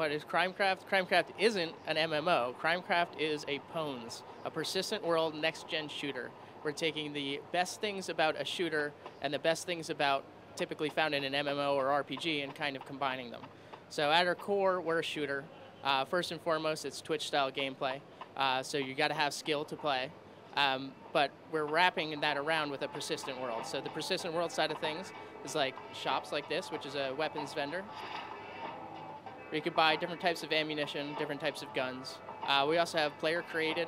what is CrimeCraft? CrimeCraft isn't an MMO. CrimeCraft is a PWNS, a persistent world next-gen shooter. We're taking the best things about a shooter and the best things about typically found in an MMO or RPG and kind of combining them. So at our core, we're a shooter. First and foremost, it's Twitch-style gameplay. So you got to have skill to play. But we're wrapping that around with a persistent world. So the persistent world side of things is like shops like this, which is a weapons vendor, where you could buy different types of ammunition, different types of guns. We also have player-created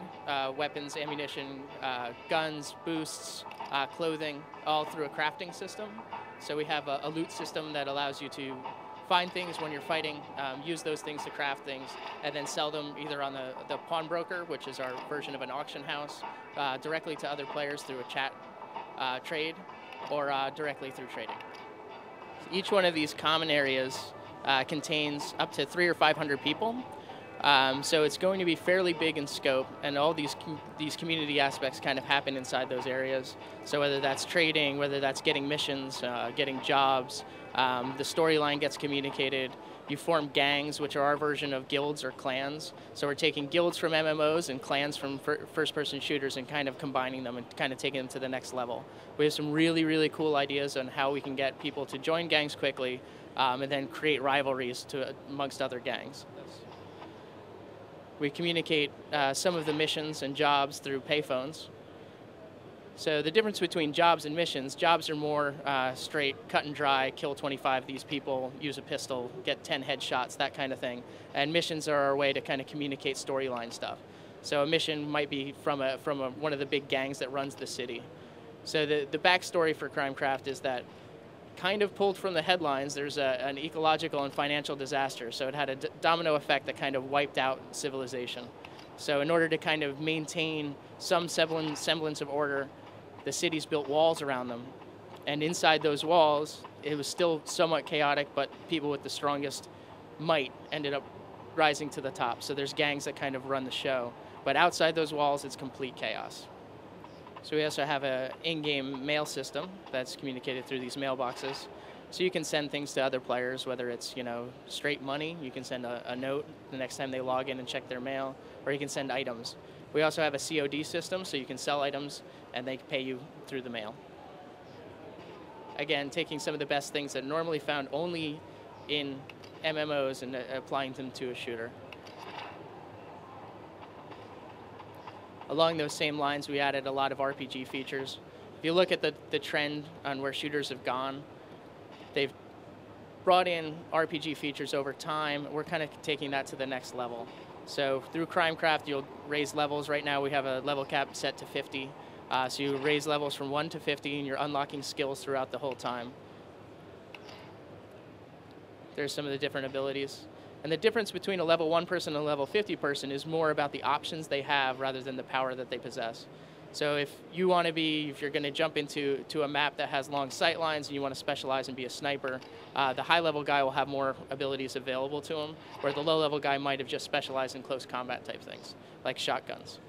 weapons, ammunition, guns, boosts, clothing, all through a crafting system. So we have a loot system that allows you to find things when you're fighting, use those things to craft things, and then sell them either on the pawnbroker, which is our version of an auction house, directly to other players through a chat trade, or directly through trading. Each one of these common areas contains up to 300 or 500 people. So it's going to be fairly big in scope, and all these community aspects kind of happen inside those areas. So whether that's trading, whether that's getting missions, getting jobs, the storyline gets communicated. You form gangs, which are our version of guilds or clans. So we're taking guilds from MMOs and clans from first-person shooters and kind of combining them and kind of taking them to the next level. We have some really, really cool ideas on how we can get people to join gangs quickly and then create rivalries amongst other gangs. We communicate some of the missions and jobs through payphones. So the difference between jobs and missions, jobs are more straight, cut and dry, kill 25 of these people, use a pistol, get 10 headshots, that kind of thing. And missions are our way to kind of communicate storyline stuff. So a mission might be from one of the big gangs that runs the city. So the backstory for CrimeCraft is that, kind of pulled from the headlines, there's an ecological and financial disaster. So it had a domino effect that kind of wiped out civilization. So in order to kind of maintain some semblance of order, the cities built walls around them. And inside those walls, it was still somewhat chaotic, but people with the strongest might ended up rising to the top. So there's gangs that kind of run the show. But outside those walls, it's complete chaos. So we also have an in-game mail system that's communicated through these mailboxes. So you can send things to other players, whether it's straight money. You can send a note the next time they log in and check their mail, or you can send items. We also have a COD system, so you can sell items and they pay you through the mail. Again, taking some of the best things that are normally found only in MMOs and applying them to a shooter. Along those same lines, we added a lot of RPG features. If you look at the trend on where shooters have gone, they've brought in RPG features over time. We're kind of taking that to the next level. So through CrimeCraft, you'll raise levels. Right now we have a level cap set to 50. So you raise levels from 1 to 50, and you're unlocking skills throughout the whole time. There's some of the different abilities. And the difference between a level 1 person and a level 50 person is more about the options they have rather than the power that they possess. So if you're going to jump into a map that has long sight lines and you want to specialize and be a sniper, the high-level guy will have more abilities available to him, where the low-level guy might have just specialized in close combat type things, like shotguns.